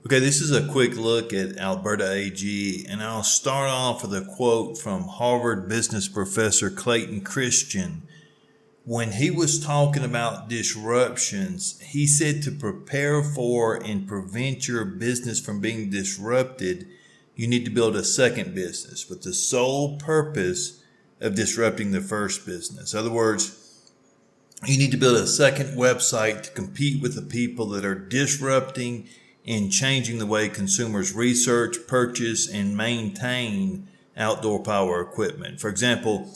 Okay, this is a quick look at Alberta AG, and I'll start off with a quote from Harvard business professor Clayton Christian. When he was talking about disruptions, he said to prepare for and prevent your business from being disrupted, you need to build a second business with the sole purpose of disrupting the first business. In other words, you need to build a second website to compete with the people that are disrupting and changing the way consumers research, purchase, and maintain outdoor power equipment. For example,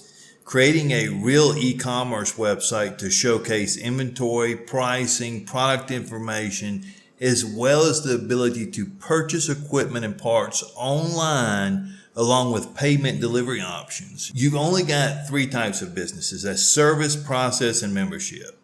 creating a real e-commerce website to showcase inventory, pricing, product information, as well as the ability to purchase equipment and parts online along with payment delivery options. You've only got three types of businesses: that's service, process, and membership.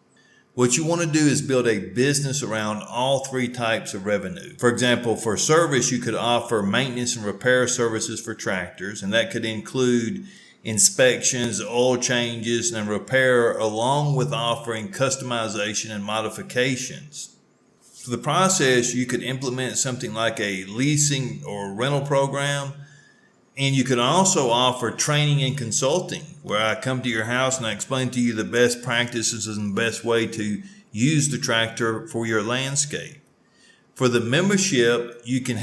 What you want to do is build a business around all three types of revenue. For example, for service, you could offer maintenance and repair services for tractors, and that could include inspections, oil changes, and repair, along with offering customization and modifications. For the process, you could implement something like a leasing or rental program, and you could also offer training and consulting, where I come to your house and I explain to you the best practices and the best way to use the tractor for your landscape. For the membership, you could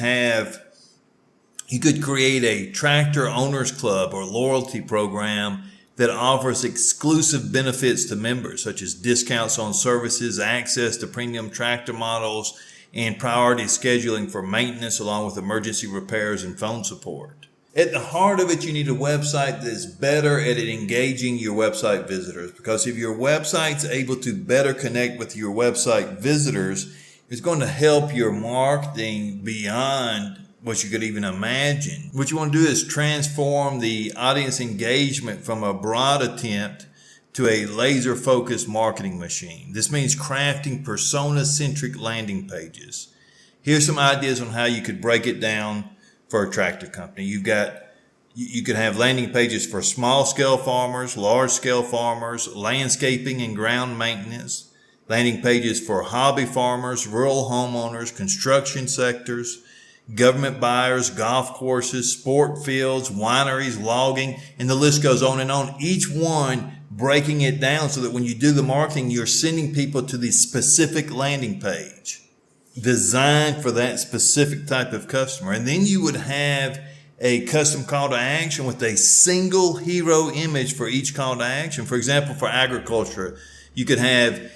create a tractor owners club or loyalty program that offers exclusive benefits to members, such as discounts on services, access to premium tractor models, and priority scheduling for maintenance, along with emergency repairs and phone support. At the heart of it, you need a website that's better at engaging your website visitors, because if your website's able to better connect with your website visitors, it's going to help your marketing beyond what you could even imagine. What you want to do is transform the audience engagement from a broad attempt to a laser-focused marketing machine. This means crafting persona-centric landing pages. Here's some ideas on how you could break it down for a tractor company. You could have landing pages for small scale farmers, large scale farmers, landscaping and ground maintenance, landing pages for hobby farmers, rural homeowners, construction sectors, government buyers, golf courses, sport fields, wineries, logging, and the list goes on and on. Each one breaking it down so that when you do the marketing, you're sending people to the specific landing page designed for that specific type of customer. And then you would have a custom call to action with a single hero image for each call to action. For example, for agriculture, you could have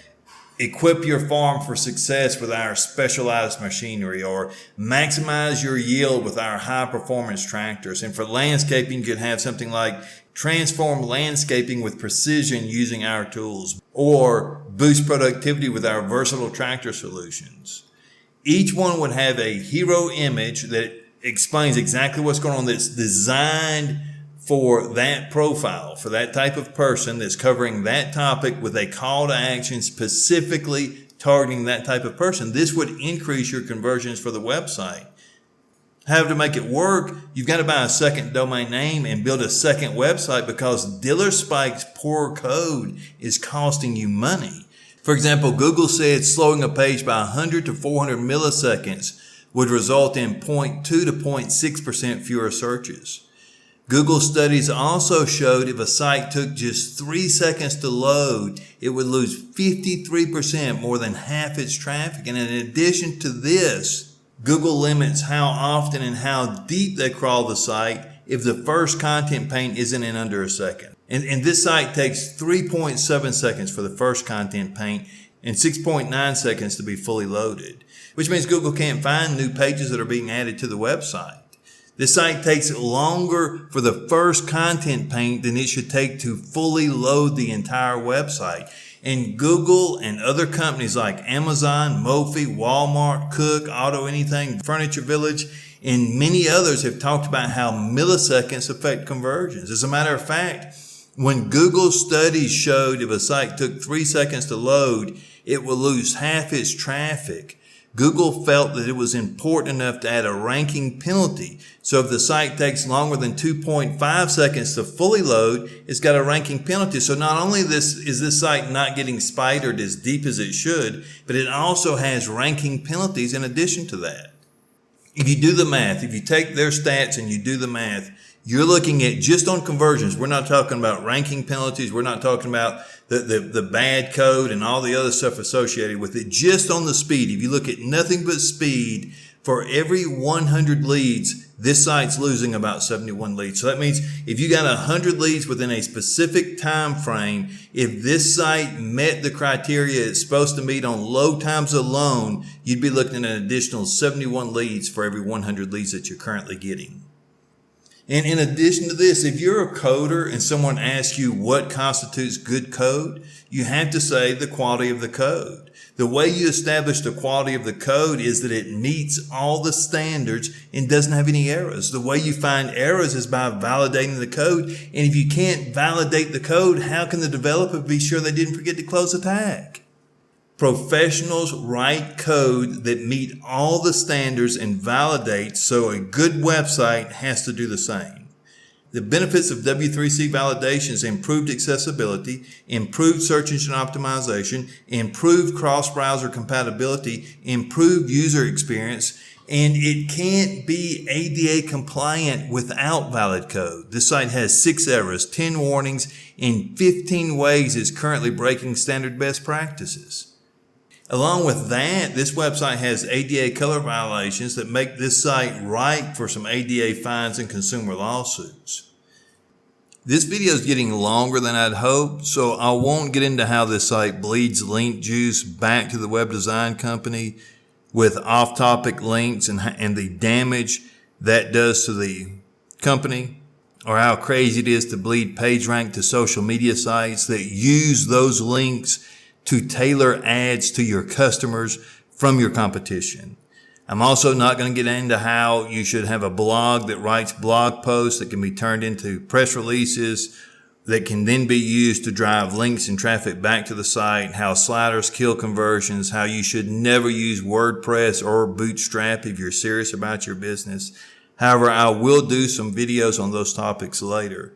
equip your farm for success with our specialized machinery, or maximize your yield with our high performance tractors. And for landscaping, you could have something like transform landscaping with precision using our tools, or boost productivity with our versatile tractor solutions. Each one would have a hero image that explains exactly what's going on, that's designed for that profile, for that type of person that's covering that topic, with a call to action specifically targeting that type of person. This would increase your conversions for the website. However, to make it work, you've got to buy a second domain name and build a second website, because DealerSpike's poor code is costing you money. For example, Google said slowing a page by 100 to 400 milliseconds would result in 0.2 to 0.6% fewer searches. Google studies also showed if a site took just 3 seconds to load, it would lose 53%, more than half its traffic. And in addition to this, Google limits how often and how deep they crawl the site if the first content pane isn't in under a second. And this site takes 3.7 seconds for the first content pane and 6.9 seconds to be fully loaded, which means Google can't find new pages that are being added to the website. This site takes longer for the first content pane than it should take to fully load the entire website. And Google and other companies like Amazon, Mophie, Walmart, Cook, AutoAnything, Furniture Village, and many others have talked about how milliseconds affect conversions. As a matter of fact, when Google studies showed if a site took 3 seconds to load, it will lose half its traffic. Google felt that it was important enough to add a ranking penalty. So if the site takes longer than 2.5 seconds to fully load, it's got a ranking penalty. So not only is this site not getting spidered as deep as it should, but it also has ranking penalties in addition to that. If you do the math, if you take their stats and you do the math, you're looking at just on conversions. We're not talking about ranking penalties. We're not talking about the bad code and all the other stuff associated with it. Just on the speed. If you look at nothing but speed, for every 100 leads, this site's losing about 71 leads. So that means if you got 100 leads within a specific time frame, if this site met the criteria it's supposed to meet on load times alone, you'd be looking at an additional 71 leads for every 100 leads that you're currently getting. And in addition to this, if you're a coder and someone asks you what constitutes good code, you have to say the quality of the code. The way you establish the quality of the code is that it meets all the standards and doesn't have any errors. The way you find errors is by validating the code. And if you can't validate the code, how can the developer be sure they didn't forget to close a tag? Professionals write code that meet all the standards and validate, so a good website has to do the same. The benefits of W3C validation is improved accessibility, improved search engine optimization, improved cross-browser compatibility, improved user experience, and it can't be ADA compliant without valid code. This site has 6 errors, 10 warnings, and 15 ways it's currently breaking standard best practices. Along with that, this website has ADA color violations that make this site ripe for some ADA fines and consumer lawsuits. This video is getting longer than I'd hoped, so I won't get into how this site bleeds link juice back to the web design company with off-topic links and the damage that does to the company, or how crazy it is to bleed PageRank to social media sites that use those links to tailor ads to your customers from your competition. I'm also not going to get into how you should have a blog that writes blog posts that can be turned into press releases that can then be used to drive links and traffic back to the site, how sliders kill conversions, how you should never use WordPress or Bootstrap if you're serious about your business. However, I will do some videos on those topics later.